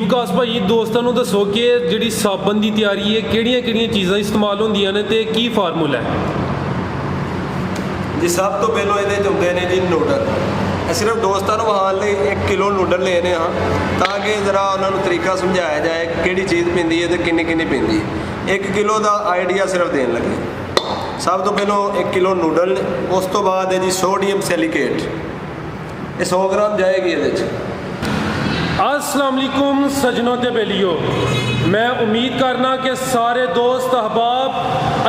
ਵਿਕਾਸ ਭਾਈ ਦੋਸਤਾਂ ਨੂੰ ਦੱਸੋ ਕਿ ਜਿਹੜੀ ਸਾਬਣ ਦੀ ਤਿਆਰੀ ਹੈ ਕਿਹੜੀਆਂ ਚੀਜ਼ਾਂ ਇਸਤੇਮਾਲ ਹੁੰਦੀਆਂ ਨੇ ਤੇ ਕੀ ਫਾਰਮੂਲਾ ਹੈ ਜੀ। ਸਭ ਤੋਂ ਪਹਿਲਾਂ ਇਹਦੇ 'ਚ ਹੁੰਦੇ ਨੇ ਜੀ ਨੂਡਲ। ਸਿਰਫ ਦੋਸਤਾਂ ਨੂੰ ਵਿਖਾਉਣ ਲਈ 1 ਕਿਲੋ ਨੂਡਲ ਲੈਣੇ ਹਾਂ ਤਾਂ ਕਿ ਜ਼ਰਾ ਉਹਨਾਂ ਨੂੰ ਤਰੀਕਾ ਸਮਝਾਇਆ ਜਾਏ ਕਿਹੜੀ ਚੀਜ਼ ਪੈਂਦੀ ਹੈ ਤੇ ਕਿੰਨੀ ਪੈਂਦੀ ਹੈ। 1 ਕਿਲੋ ਦਾ ਆਈਡੀਆ ਸਿਰਫ ਦੇਣ ਲੱਗੇ। ਸਭ ਤੋਂ ਪਹਿਲਾਂ 1 ਕਿਲੋ ਨੂਡਲ, ਉਸ ਤੋਂ ਬਾਅਦ ਹੈ ਜੀ ਸੋਡੀਅਮ ਸਿਲਿਕੇਟ, ਇਹ 100 ਗ੍ਰਾਮ ਜਾਏਗੀ ਇਹਦੇ 'ਚ। अस्सलाम वालेकुम सजनों ते बेलियो, मैं उम्मीद करना कि सारे दोस्त अहबाब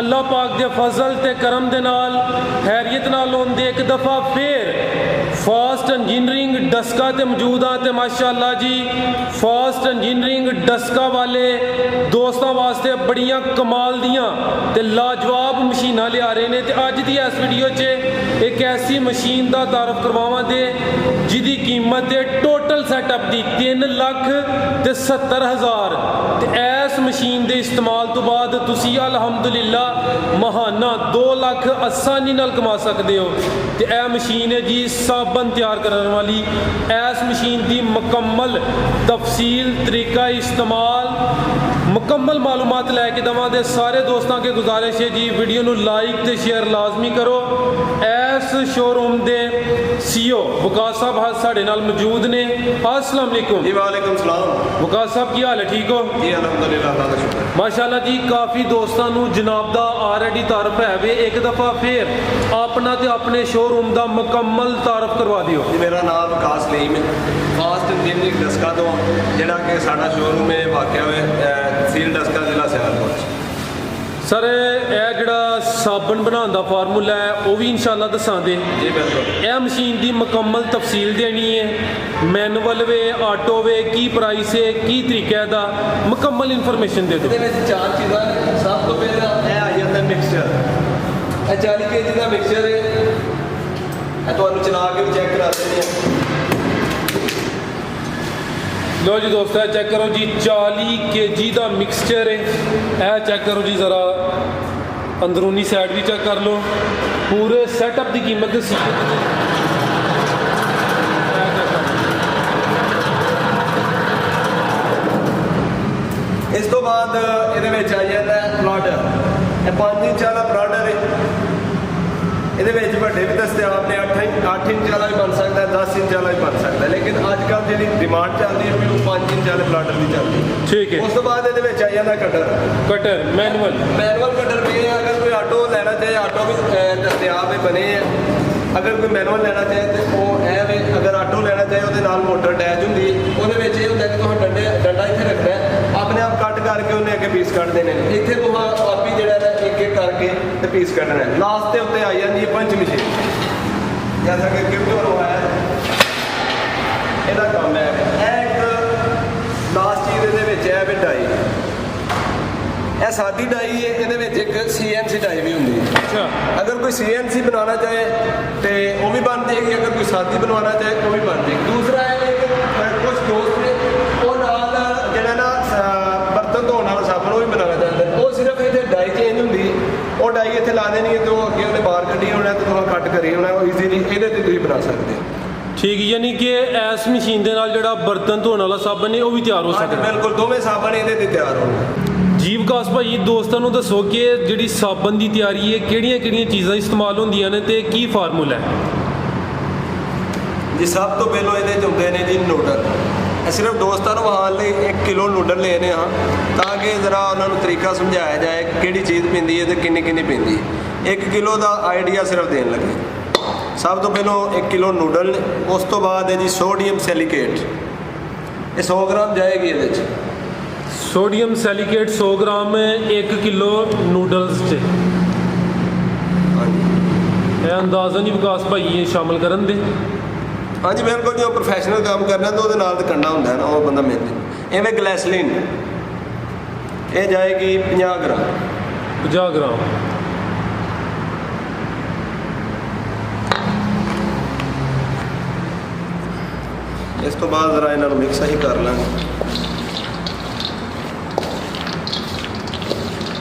अल्लाह पाक दे फजल ते करम दे नाल खैरियत नाल होंदे एक दफ़ा फिर फास्ट इंजीनियरिंग डस्का ते मौजूद हाँ। तो माशाअल्लाह जी फास्ट इंजीनियरिंग डस्का वाले दोस्तों वास्ते बड़ियां कमाल दियां ते लाजवाब मशीनां लिया रहे ने। ते अज दी इस वीडियो च एक ऐसी मशीन का तारफ करवावांगे जिहदी कीमत है टोटल सैटअप की 3,70,000। तो इस मशीन के इस्तेमाल तो बाद तुसी अलहमदुलिल्ला महाना 2 लाख आसानी नाल कमा सकते हो। तो यह मशीन है जी साबन तैयार करने वाली। इस मशीन की मुकम्मल तफसील तरीका इस्तेमाल मुकम्मल मालूमात लैके देवांगे। सारे दोस्तों के गुजारिश है जी वीडियो को लाइक तो शेयर लाजमी करो। इस शोरूम के CEO वकास साहब साढ़े नाल मौजूद ने। अस्सलाम वालेकुम जी। वालेकुम सलाम। वकास साहब की हाल है, ठीक हो जी? अलहमदुलिल्लाह, अल्लाह का शुक्र। माशाअल्लाह जी काफ़ी दोस्तों को जनाब का ऑलरेडी तारफ है वे। एक दफ़ा फिर अपना तो अपने शोरूम का मुकम्मल तारफ करवा दियो जी। मेरा नाम विकास लीम है, फास्ट इंजीनियरिंग डस्का तो जिहड़ा कि साडा शोरूम है वाक़या है तहसील डस्का जिला सियालकोट। सर यह जड़ा साबन बनाने का फार्मूला है वह भी इंशाल्लाह दसांगे जी। बिल्कुल। यह मशीन की मुकम्मल तफसील देनी है, मैनुअल वे ऑटो वे की प्राइस है की तरीका है, मुकम्मल इन्फॉर्मेशन दे दो। ਇਹਦੇ ਵਿੱਚ 4 ਚੀਜ਼ਾਂ ਨੇ। ਸਭ ਤੋਂ ਪਹਿਲਾਂ ਇਹ ਆ ਜਾਂਦਾ ਮਿਕਸਚਰ। ਇਹ 40 kg ਦਾ ਮਿਕਸਚਰ ਹੈ। ਇਹ ਤੁਹਾਨੂੰ ਚਲਾ ਕੇ ਵੀ ਚੈੱਕ ਕਰਾ ਦਿੰਦੇ ਹਾਂ। लो जी दोस्तों चेक करो जी 40 kg का मिक्सचर है। यह चेक करो जी ज़रा अंदरूनी साइड भी चेक कर लो। पूरे सैटअप की कीमत दसी ਇਸ ਤੋਂ ਬਾਅਦ ਇਹਦੇ ਵਿੱਚ ਆ ਜਾਂਦਾ ਹੈ ਪਲਾਟਰ। ਇਹ 5 ਇੰਚ ਵਾਲਾ ਪਲਾਟਰ ਹੈ। ਇਹਦੇ ਵਿੱਚ ਵੱਡੇ ਵੀ ਦਸਤਿਆਬ ਨੇ, 8 ਇੰਚ ਵਾਲਾ ਵੀ ਬਣ ਸਕਦਾ ਹੈ, 10 ਇੰਚ ਵਾਲਾ ਵੀ ਬਣ ਸਕਦਾ ਹੈ। ਲੇਕਿਨ ਅੱਜ ਕੱਲ੍ਹ ਜਿਹੜੀ ਡਿਮਾਂਡ ਚੱਲਦੀ ਹੈ ਉਹ 5 ਇੰਚ ਵਾਲੇ ਪਲਾਟਰ ਦੀ ਚੱਲਦੀ ਹੈ। ठीक है। ਉਸ ਤੋਂ ਬਾਅਦ ਇਹਦੇ ਵਿੱਚ ਆ ਜਾਂਦਾ ਕਟਰ। कटर मैनुअल कटर भी है। अगर कोई ऑटो लेना चाहे ऑटो भी दस्तियाब है, बने हैं। अगर कोई मैनुअल लेना चाहे तो वो है वे। अगर ऑटो लेना चाहे ਉਹਦੇ ਨਾਲ ਮੋਟਰ ਅਟੈਚ ਹੁੰਦੀ ਹੈ। ਉਹਦੇ ਵਿੱਚ ਇਹ ਹੁੰਦਾ ਕਿ ਤੁਹਾਨੂੰ ਡੰਡਾ ਇੱਥੇ ਰੱਖਣਾ ਹੈ, ਆਪਣੇ ਆਪ ਕੱਟ ਕਰਕੇ ਉਹਨੇ ਅੱਗੇ ਪੀਸ ਕੱਢ ਦੇਣੇ ਨੇ। ਇੱਥੇ ਤੁਸੀਂ ਆਪ ਹੀ ਜਿਹੜਾ ਹੈ ਇੱਕ ਕਰਕੇ ਤੇ ਪੀਸ ਕੱਢਣਾ ਹੈ। ਲਾਸਟ ਤੇ ਉੱਤੇ ਆ ਜਾਂਦੀ ਹੈ ਪੰਚ ਮਸ਼ੀਨ, ਜੈਸਾ ਕਿ ਗਿਫਟ ਕਰਵਾਇਆ ਇਹਦਾ ਕੰਮ ਹੈ। ਇਹ ਇੱਕ ਲਾਸਟ ਚੀਜ਼ ਇਹਦੇ ਵਿੱਚ ਹੈ ਵੀ ਡਾਈ। ਇਹ ਸਾਦੀ ਡਾਈ ਹੈ। ਇਹਦੇ ਵਿੱਚ ਇੱਕ CNC ਡਾਈ ਵੀ ਹੁੰਦੀ ਹੈ। अच्छा अगर कोई CNC बनाना चाहे तो वो भी बन जाएगी, अगर कोई सादी बनवाना चाहे वो भी बन जाएगी। दूसरा है कि कुछ दोस्त ने वो नाल जिहड़ा ना बर्तन धोने वाला साबन वो भी बनाना चाहते हैं। वो सिर्फ इतने डाई चेंज होंगी, वो डाई इतने ला देनी है तो अगे उन्हें बाहर कड्ढी होना तो तुम कट करी होना, वो ईजीली ये तुम बना सकते हो। ठीक, यानी कि इस मशीन के नाल जिहड़ा बर्तन धोने वाला साबन है वो भी तैयार हो हाँ सकता है। बिल्कुल, दोवें साबन ये तैयार होंगे। जी विकास भाई दोस्तों को दसो कि जी साबन की तैयारी है किहड़ियां चीज़ां इस्तेमाल होंदियां ने ते की फार्मूला है जी। सब तो पहलों ये होंगे ने जी ਨੂਡਲ। सिर्फ दोस्तों को विखाउण ਲਈ 1 किलो ਨੂਡਲ लेने हाँ ताकि ज़रा उन्होंने तरीका समझाया जाए किहड़ी चीज़ पैंदी है तो किन्नी पैंदी है। 1 किलो का आइडिया सिर्फ देन लगे। सब तो पहलों 1 किलो ਨੂਡਲ, उस तो बाद है जी सोडियम सिलिकेट, ये 100 ग्राम जाएगी ये। सोडियम सिलिकेट 100 ग्राम 1 किलो नूडल्स च। हाँ जी। यह अंदाज़ा नहीं विकास भाई ये शामिल करन दे। हाँ जी बिल्कुल। जो प्रोफैशनल काम करना तो वो नाल करना होंगे ना, वो बंदा मिलता। इवें ग्लैसलीन ये जाएगी 50 ग्राम। 50 ग्राम इस तो बाद जरा इन्हों मिक्स ही कर लेंगे।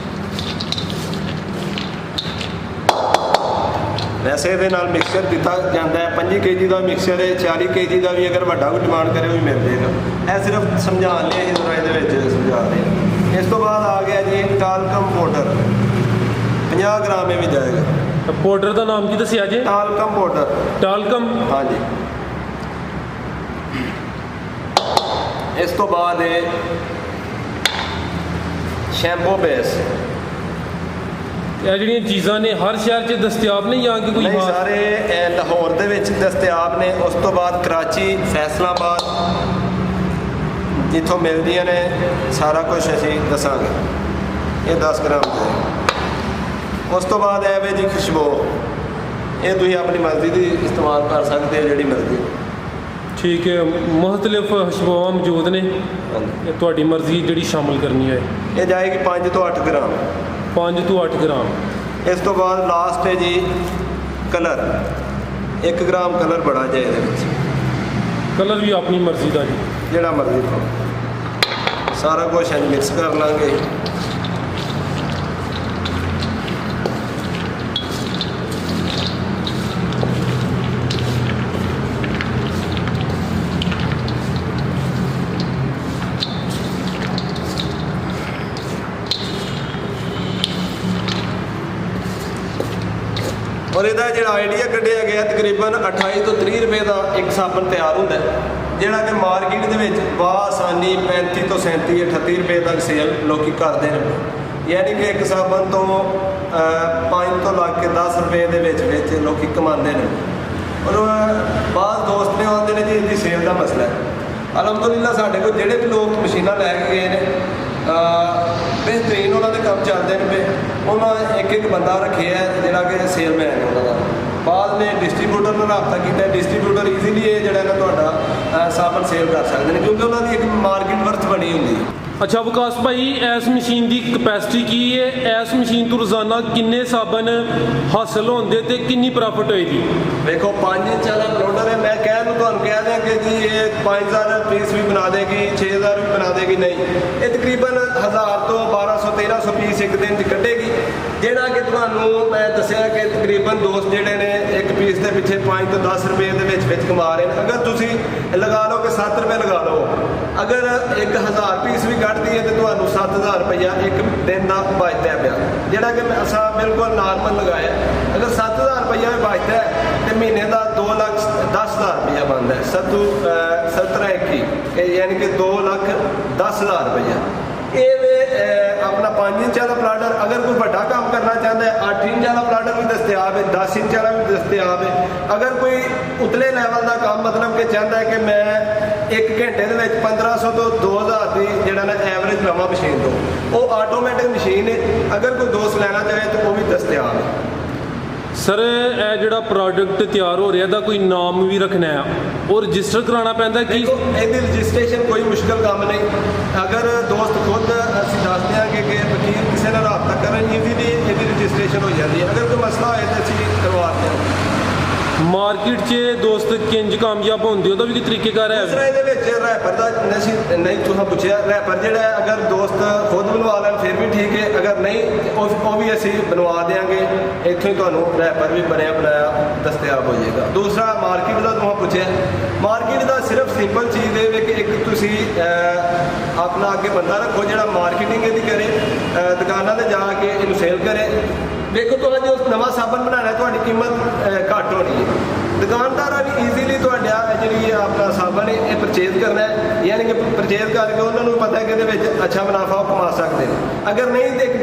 ਵੈਸੇ ਇਹਦੇ ਨਾਲ ਮਿਕਸਚਰ ਦਿੱਤਾ ਜਾਂਦਾ ਹੈ 25 kg ਦਾ ਮਿਕਸਚਰ ਹੈ 40 kg ਦਾ ਵੀ ਅਗਰ ਵੱਡਾ ਕੋਈ ਡਿਮਾਂਡ ਕਰੇ ਉਹ ਵੀ ਮਿਲ ਜਾਏਗਾ। ਇਹ ਸਿਰਫ ਸਮਝਾਉਣ ਲਈ ਅਸੀਂ ਜ਼ਰਾ ਇਹਦੇ ਵਿੱਚ ਸਮਝਾ ਰਹੇ ਹਾਂ। ਇਸ ਤੋਂ ਬਾਅਦ ਆ ਗਿਆ ਜੀ ਟਾਲਕਮ ਪਾਊਡਰ 50 ਗ੍ਰਾਮ ਇਹ ਵੀ ਜਾਏਗਾ। ਪਾਊਡਰ ਦਾ ਨਾਮ ਕੀ ਦੱਸਿਆ ਜੇ? ਟਾਲਕਮ ਪਾਊਡਰ। ਟਾਲਕਮ। ਹਾਂਜੀ। ਇਸ ਤੋਂ ਬਾਅਦ ਇਹ ਸ਼ੈਂਪੂ ਬੇਸ। ਇਹ ਜਿਹੜੀਆਂ ਚੀਜ਼ਾਂ ਨੇ ਹਰ ਸ਼ਹਿਰ 'ਚ ਦਸਤਿਆਬ ਨੇ ਜਾਂ ਕਿ ਕੋਈ ਨਹੀਂ, ਸਾਰੇ ਲਾਹੌਰ ਦੇ ਵਿੱਚ ਦਸਤਿਆਬ ਨੇ। ਉਸ ਤੋਂ ਬਾਅਦ ਕਰਾਚੀ, ਫੈਸਲਾਬਾਦ ਜਿੱਥੋਂ ਮਿਲਦੀਆਂ ਨੇ ਸਾਰਾ ਕੁਝ ਅਸੀਂ ਦੱਸਾਂਗੇ। ਇਹ 10 ਗ੍ਰਾਮ ਹੈ। ਉਸ ਤੋਂ ਬਾਅਦ ਇਹ ਵੇ ਜੀ ਖੁਸ਼ਬੂ। ਇਹ ਤੁਸੀਂ ਆਪਣੀ ਮਰਜ਼ੀ ਦੀ ਇਸਤੇਮਾਲ ਕਰ ਸਕਦੇ ਹੋ, ਜਿਹੜੀ ਮਰਜ਼ੀ। ਠੀਕ ਹੈ, ਮੁਖਤਲਿਫ ਖੁਸ਼ਬੂਆਂ ਮੌਜੂਦ ਨੇ, ਇਹ ਤੁਹਾਡੀ ਮਰਜ਼ੀ ਜਿਹੜੀ ਸ਼ਾਮਲ ਕਰਨੀ ਹੈ। ਇਹ ਜਾਏਗੀ 5 ਤੋਂ 8 ਗ੍ਰਾਮ। 5 ਤੋਂ 8 ਗ੍ਰਾਮ। ਇਸ ਤੋਂ ਬਾਅਦ ਲਾਸਟ ਹੈ ਜੀ ਕਲਰ। 1 ਗ੍ਰਾਮ ਕਲਰ ਬੜਾ ਜਾਏ ਇਹਦੇ ਵਿੱਚ। ਕਲਰ ਵੀ ਆਪਣੀ ਮਰਜ਼ੀ ਦਾ ਜੀ, ਜਿਹੜਾ ਮਰਜ਼ੀ ਪਾਓ। ਸਾਰਾ ਕੁਝ ਅਸੀਂ ਮਿਕਸ ਕਰ ਲਾਂਗੇ। ਔਰ ਇਹਦਾ ਜਿਹੜਾ ਆਈਡੀਆ ਕੱਢਿਆ ਗਿਆ ਤਕਰੀਬਨ 28 ਤੋਂ 30 ਰੁਪਏ ਦਾ ਇੱਕ ਸਾਬਣ ਤਿਆਰ ਹੁੰਦਾ ਹੈ, ਜਿਹੜਾ ਕਿ ਮਾਰਕੀਟ ਦੇ ਵਿੱਚ ਬਾਸਾਨੀ 35 ਤੋਂ 37 38 ਰੁਪਏ ਤੱਕ ਸੇਲ ਲੋਕੀ ਕਰਦੇ ਨੇ। ਯਾਨੀ ਕਿ ਇੱਕ ਸਾਬਣ ਤੋਂ 5 ਤੋਂ ਲੱਗ ਕੇ 10 ਰੁਪਏ ਦੇ ਵਿੱਚ ਲੋਕੀ ਕਮਾਉਂਦੇ ਨੇ। ਔਰ ਬਾਅਦ ਦੋਸਤ ਨੇ ਆਉਂਦੇ ਨੇ ਜੀ ਇਹਦੀ ਸੇਲ ਦਾ ਮਸਲਾ ਹੈ। ਅਲਹਮਦੁਲਿਲਾ ਸਾਡੇ ਕੋਲ ਜਿਹੜੇ ਵੀ ਲੋਕ ਮਸ਼ੀਨਾਂ ਲੈ ਕੇ ਗਏ ਨੇ ਬਿਹਤਰੀਨ ਉਹਨਾਂ ਦੇ ਕੰਮ ਚੱਲਦੇ ਨੇ ਪਏ। ਉਹਨਾਂ ਇੱਕ ਬੰਦਾ ਰੱਖਿਆ ਜਿਹੜਾ ਕਿ ਸੇਲਮੈਨ ਹੈ ਉਹਨਾਂ ਦਾ। ਬਾਅਦ ਨੇ ਡਿਸਟਰੀਬਿਊਟਰ ਨਾਲ ਰਾਬਤਾ ਕੀਤਾ। ਡਿਸਟਰੀਬਿਊਟਰ ਈਜ਼ੀਲੀ ਇਹ ਜਿਹੜਾ ਨਾ ਤੁਹਾਡਾ ਸਾਬਣ ਸੇਲ ਕਰ ਸਕਦੇ ਨੇ, ਕਿਉਂਕਿ ਉਹਨਾਂ ਦੀ ਇੱਕ ਮਾਰਕੀਟ ਵਰਥ ਬਣੀ ਹੁੰਦੀ ਹੈ। ਅੱਛਾ ਵਿਕਾਸ ਭਾਈ, ਇਸ ਮਸ਼ੀਨ ਦੀ ਕਪੈਸਿਟੀ ਕੀ ਹੈ? ਇਸ ਮਸ਼ੀਨ ਤੋਂ ਰੋਜ਼ਾਨਾ ਕਿੰਨੇ ਸਾਬਣ ਹਾਸਲ ਹੁੰਦੇ ਤੇ ਕਿੰਨੀ ਪ੍ਰੋਫਿਟ ਹੋਏਗੀ? ਵੇਖੋ 5 ਇੰਚ ਵਾਲਾ ਲੋਡਰ ਹੈ। ਮੈਂ ਕਹਿ ਨੂੰ ਤੁਹਾਨੂੰ ਕਹਿ ਦਿਆਂ ਕਿ ਜੀ ਇਹ 5000 ਪੀਸ ਵੀ ਬਣਾ ਦੇਗੀ, 6000 ਵੀ ਬਣਾ ਦੇਗੀ। ਨਹੀਂ, ਇਹ ਤਕਰੀਬਨ 1000 ਤੋਂ 1200 1300 ਪੀਸ ਇੱਕ ਦਿਨ 'ਚ ਕੱਢੇਗੀ। ਜਿਹੜਾ ਕਿ ਤੁਹਾਨੂੰ ਮੈਂ ਦੱਸਿਆ ਕਿ ਤਕਰੀਬਨ ਦੋਸਤ ਜਿਹੜੇ ਨੇ ਇੱਕ ਪੀਸ ਦੇ ਪਿੱਛੇ 5 ਤੋਂ 10 ਰੁਪਏ ਦੇ ਵਿੱਚ ਕਮਾ ਰਹੇ ਨੇ। ਅਗਰ ਤੁਸੀਂ ਲਗਾ ਲਓ ਕਿ 7 ਰੁਪਏ ਲਗਾ ਲਓ, ਅਗਰ 1000 ਪੀਸ ਵੀ ਕੱਢਦੀ ਹੈ ਤੇ ਤੁਹਾਨੂੰ 7000 ਰੁਪਇਆ ਇੱਕ ਦਿਨ ਦਾ ਬਚਦਾ ਪਿਆ, ਜਿਹੜਾ ਕਿ ਅਸਾਂ ਬਿਲਕੁਲ ਨਾਰਮਲ ਲਗਾਇਆ। ਅਗਰ 7000 ਰੁਪਇਆ ਵੀ ਬਚਦਾ ਤੇ ਮਹੀਨੇ ਦਾ 2,10,000 ਰੁਪਇਆ ਬਣਦਾ ਹੈ। 17 ਯਾਨੀ ਕਿ 2,10,000 ਰੁਪਇਆ। ਇਹ ਵੇ ਆਪਣਾ 5 ਇੰਚ ਵਾਲਾ ਪਲਾਡਰ। ਅਗਰ ਕੋਈ ਵੱਡਾ ਕੰਮ ਕਰਨਾ ਚਾਹੁੰਦਾ ਹੈ 8 ਇੰਚ ਵਾਲਾ ਪਲਾਡਰ ਵੀ ਦਸਤਿਆਬ ਹੈ, 10 ਇੰਚ ਵਾਲਾ ਵੀ ਦਸਤਿਆਬ ਹੈ। ਅਗਰ ਕੋਈ ਉਤਲੇ ਲੈਵਲ ਦਾ ਕੰਮ ਮਤਲਬ ਕਿ ਚਾਹੁੰਦਾ ਹੈ ਕਿ ਮੈਂ 1 ਘੰਟੇ ਦੇ ਵਿੱਚ 1500 ਤੋਂ 2000 ਦੀ ਜਿਹੜਾ ਨਾ ਐਵਰੇਜ ਲਵਾਂ ਮਸ਼ੀਨ ਤੋਂ, ਉਹ ਆਟੋਮੈਟਿਕ ਮਸ਼ੀਨ ਹੈ। ਅਗਰ ਕੋਈ ਦੋਸਤ ਲੈਣਾ ਚਾਹੇ ਤਾਂ ਉਹ ਵੀ ਦਸਤਿਆਬ ਹੈ। ਸਰ ਇਹ ਜਿਹੜਾ ਪ੍ਰੋਡਕਟ ਤਿਆਰ ਹੋ ਰਿਹਾ ਇਹਦਾ ਕੋਈ ਨਾਮ ਵੀ ਰੱਖਣਾ ਹੈ ਔਰ ਰਜਿਸਟਰ ਕਰਾਉਣਾ ਪੈਂਦਾ ਕਿ? ਇਹਦੀ ਰਜਿਸਟ੍ਰੇਸ਼ਨ ਕੋਈ ਮੁਸ਼ਕਲ ਕੰਮ ਨਹੀਂ। ਅਗਰ ਦੋਸਤ ਖੁਦ ਅਸੀਂ ਦੱਸਦੇ ਹਾਂ ਕਿ ਵਕੀਲ ਕਿਸੇ ਨਾਲ ਰਾਬਤਾ ਕਰਨ ਈਜ਼ੀਲੀ ਇਹਦੀ ਰਜਿਸਟ੍ਰੇਸ਼ਨ ਹੋ ਜਾਂਦੀ ਹੈ। ਅਗਰ ਕੋਈ ਮਸਲਾ ਹੋਏ ਤਾਂ ਅਸੀਂ ਕਰਵਾਉਂਦੇ ਹਾਂ। ਮਾਰਕੀਟ 'ਚ ਦੋਸਤ ਕਿੰਜ ਕਾਮਯਾਬ ਹੁੰਦੇ ਉਹਦਾ ਵੀ ਕੋਈ ਤਰੀਕੇਕਾਰ ਹੈ? ਦੂਸਰਾ ਇਹਦੇ ਵਿੱਚ ਰੈਪਰ ਦਾ ਨਹੀਂ ਤੁਸੀਂ ਪੁੱਛਿਆ। ਰੈਪਰ ਜਿਹੜਾ ਹੈ ਅਗਰ ਦੋਸਤ ਖੁਦ ਬਣਵਾ ਲੈਣ ਫਿਰ ਵੀ ਠੀਕ ਹੈ, ਅਗਰ ਨਹੀਂ ਉਹ ਵੀ ਅਸੀਂ ਬਣਵਾ ਦੇਵਾਂਗੇ। ਇੱਥੋਂ ਹੀ ਤੁਹਾਨੂੰ ਰੈਪਰ ਵੀ ਬਣਿਆ ਬਣਾਇਆ ਦਸਤਿਆਬ ਹੋ ਜਾਏਗਾ। ਦੂਸਰਾ ਮਾਰਕੀਟ ਦਾ ਤੁਸੀਂ ਪੁੱਛਿਆ। ਮਾਰਕੀਟ ਦਾ ਸਿਰਫ ਸਿੰਪਲ ਚੀਜ਼ ਇਹ ਵੇ ਕਿ ਇੱਕ ਤੁਸੀਂ ਆਪਣਾ ਅੱਗੇ ਬੰਦਾ ਰੱਖੋ ਜਿਹੜਾ ਮਾਰਕੀਟਿੰਗ ਇਹਦੀ ਕਰੇ, ਦੁਕਾਨਾਂ 'ਤੇ ਜਾ ਕੇ ਇਹਨੂੰ ਸੇਲ ਕਰੇ। ਦੇਖੋ ਤੁਹਾਡਾ ਜੋ ਨਵਾਂ ਸਾਬਣ ਬਣਾਉਣਾ ਤੁਹਾਡੀ ਕੀਮਤ ਘੱਟ ਹੋਣੀ ਹੈ। ਦੁਕਾਨਦਾਰਾਂ ਵੀ ਈਜ਼ੀਲੀ ਤੁਹਾਡਾ ਜਿਹੜੀ ਆਪਣਾ ਸਾਬਣ ਇਹ ਪਰਚੇਜ਼ ਕਰਨਾ ਹੈ, ਯਾਨੀ ਕਿ ਪਰਚੇਜ਼ ਕਰਕੇ ਉਹਨਾਂ ਨੂੰ ਪਤਾ ਹੈ ਕਿ ਇਹਦੇ ਵਿੱਚ ਅੱਛਾ ਮੁਨਾਫਾ ਉਹ ਕਮਾ ਸਕਦੇ ਨੇ। ਅਗਰ ਨਹੀਂ ਤਾਂ ਇੱਕ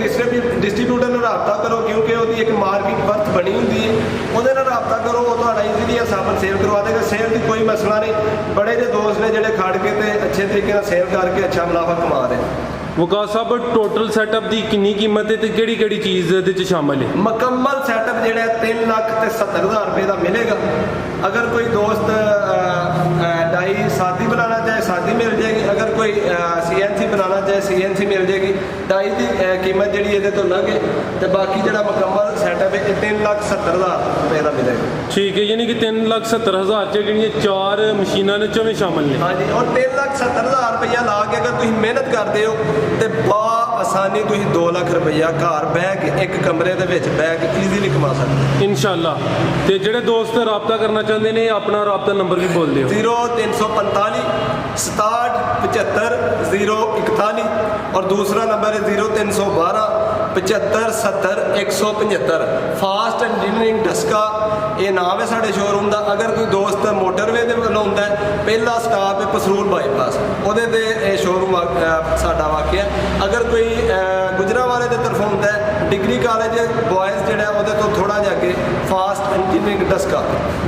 ਡਿਸਟਰੀਬਿਊਟਰ ਨਾਲ ਰਾਬਤਾ ਕਰੋ, ਕਿਉਂਕਿ ਉਹਦੀ ਇੱਕ ਮਾਰਕੀਟ ਵਰਥ ਬਣੀ ਹੁੰਦੀ ਹੈ। ਉਹਦੇ ਨਾਲ ਰਾਬਤਾ ਕਰੋ, ਉਹ ਤੁਹਾਡਾ ਈਜ਼ੀਲੀ ਇਹ ਸਾਬਣ ਸੇਲ ਕਰਵਾ ਦੇਗਾ। ਸੇਲ ਦੀ ਕੋਈ ਮਸਲਾ ਨਹੀਂ। ਬੜੇ ਜਿਹੇ ਦੋਸਤ ਨੇ ਜਿਹੜੇ ਖੜ ਕੇ ਤੇ ਅੱਛੇ ਤਰੀਕੇ ਨਾਲ ਸੇਲ ਕਰਕੇ ਅੱਛਾ ਮੁਨਾਫਾ ਕਮਾ ਰਹੇ। ਵਿਕਾਸ ਸਾਹਿਬ, ਟੋਟਲ ਸੈਟਅਪ ਦੀ ਕਿੰਨੀ ਕੀਮਤ ਹੈ ਤੇ ਕਿਹੜੀ ਕਿਹੜੀ ਚੀਜ਼ ਇਹਦੇ 'ਚ ਸ਼ਾਮਲ ਹੈ? ਮੁਕੰਮਲ ਸੈਟਅਪ ਜਿਹੜਾ 3,70,000 ਰੁਪਏ ਦਾ ਮਿਲੇਗਾ। ਅਗਰ ਕੋਈ ਦੋਸਤ ਡਾਈ ਸਾਦੀ ਬਣਾਉਣਾ ਚਾਹੇ ਸਾਦੀ ਮਿਲ ਜਾਏਗੀ। ਅਗਰ ਕੋਈ CNC ਬਣਾਉਣਾ ਚਾਹੇ CNC ਮਿਲ ਜਾਏਗੀ। ਡਾਈ ਦੀ ਕੀਮਤ ਜਿਹੜੀ ਇਹਦੇ ਤੋਂ ਲੱਗੇ ਤੇ ਬਾਕੀ ਜਿਹੜਾ ਮੁਕੰਮਲ ਸੈਟਅਪ ਹੈ ਇਹ 3,70,000 ਰੁਪਏ ਦਾ ਮਿਲੇਗਾ। ਠੀਕ ਹੈ, ਯਾਨੀ ਕਿ 3,70,000 'ਚ ਜਿਹੜੀਆਂ 4 ਮਸ਼ੀਨਾਂ ਨੇ ਚਵੇਂ ਸ਼ਾਮਲ ਨੇ। ਹਾਂਜੀ, ਔਰ 3,70,000 ਰੁਪਇਆ ਲਾ ਕੇ ਅਗਰ ਤੁਸੀਂ ਮਿਹਨਤ ਕਰਦੇ ਹੋ ਤੇ ਬਾ ਆਸਾਨੀ ਤੁਸੀਂ 2 ਲੱਖ ਰੁਪਈਆ ਘਰ ਬਹਿ ਕੇ ਇੱਕ ਕਮਰੇ ਦੇ ਵਿੱਚ ਬਹਿ ਕੇ ਈਜ਼ੀਲੀ ਕਮਾ ਸਕਦੇ ਹੋ। ਇਨਸ਼ਾਅੱਲਾ। ਤੇ ਜਿਹੜੇ ਦੋਸਤ ਰਾਬਤਾ ਕਰਨਾ ਚਾਹੁੰਦੇ ਨੇ ਆਪਣਾ ਰਾਬਤਾ ਨੰਬਰ ਵੀ ਬੋਲ ਦਿਓ। 0345 67 75 041 ਔਰ ਦੂਸਰਾ ਨੰਬਰ ਹੈ 0312 75 70 175। ਫਾਸਟ ਇੰਜੀਨੀਅਰਿੰਗ ਡਸਕਾ ਇਹ ਨਾਮ ਹੈ ਸਾਡੇ ਸ਼ੋਰੂਮ ਦਾ। ਅਗਰ ਕੋਈ ਦੋਸਤ ਮੋਟਰਵੇ ਦੇ ਵੱਲੋਂ ਹੁੰਦਾ ਹੈ, ਪਹਿਲਾ ਸਟਾਪ ਹੈ ਪਸਰੂਲ ਬਾਈਪਾਸ, ਉਹਦੇ ਤੇ ਇਹ ਸ਼ੋਰੂਮ ਸਾਡਾ ਵਾਕਿਆ। ਅਗਰ ਕੋਈ ਗੁਜਰਾਂਵਾਲੇ ਦੇ ਤਰਫੋਂ ਹੁੰਦਾ ਹੈ, ਡਿਗਰੀ ਕਾਲਜ ਬॉयਜ਼ ਜਿਹੜਾ ਉਹਦੇ ਤੋਂ ਥੋੜਾ ਜਿਹਾ ਅੱਗੇ ਫਾਸਟ ਇੰਜੀਨੀਅਰਿੰਗ ਡਸਕਾ।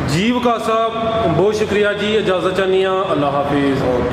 ਜੀ ਵਕਾਰ ਸਾਹਿਬ ਬਹੁਤ ਸ਼ੁਕਰੀਆ ਜੀ, ਇਜਾਜ਼ਤ ਚਾਹੁੰਦੀ ਹਾਂ। ਅੱਲਾ ਹਾਫਿਜ਼।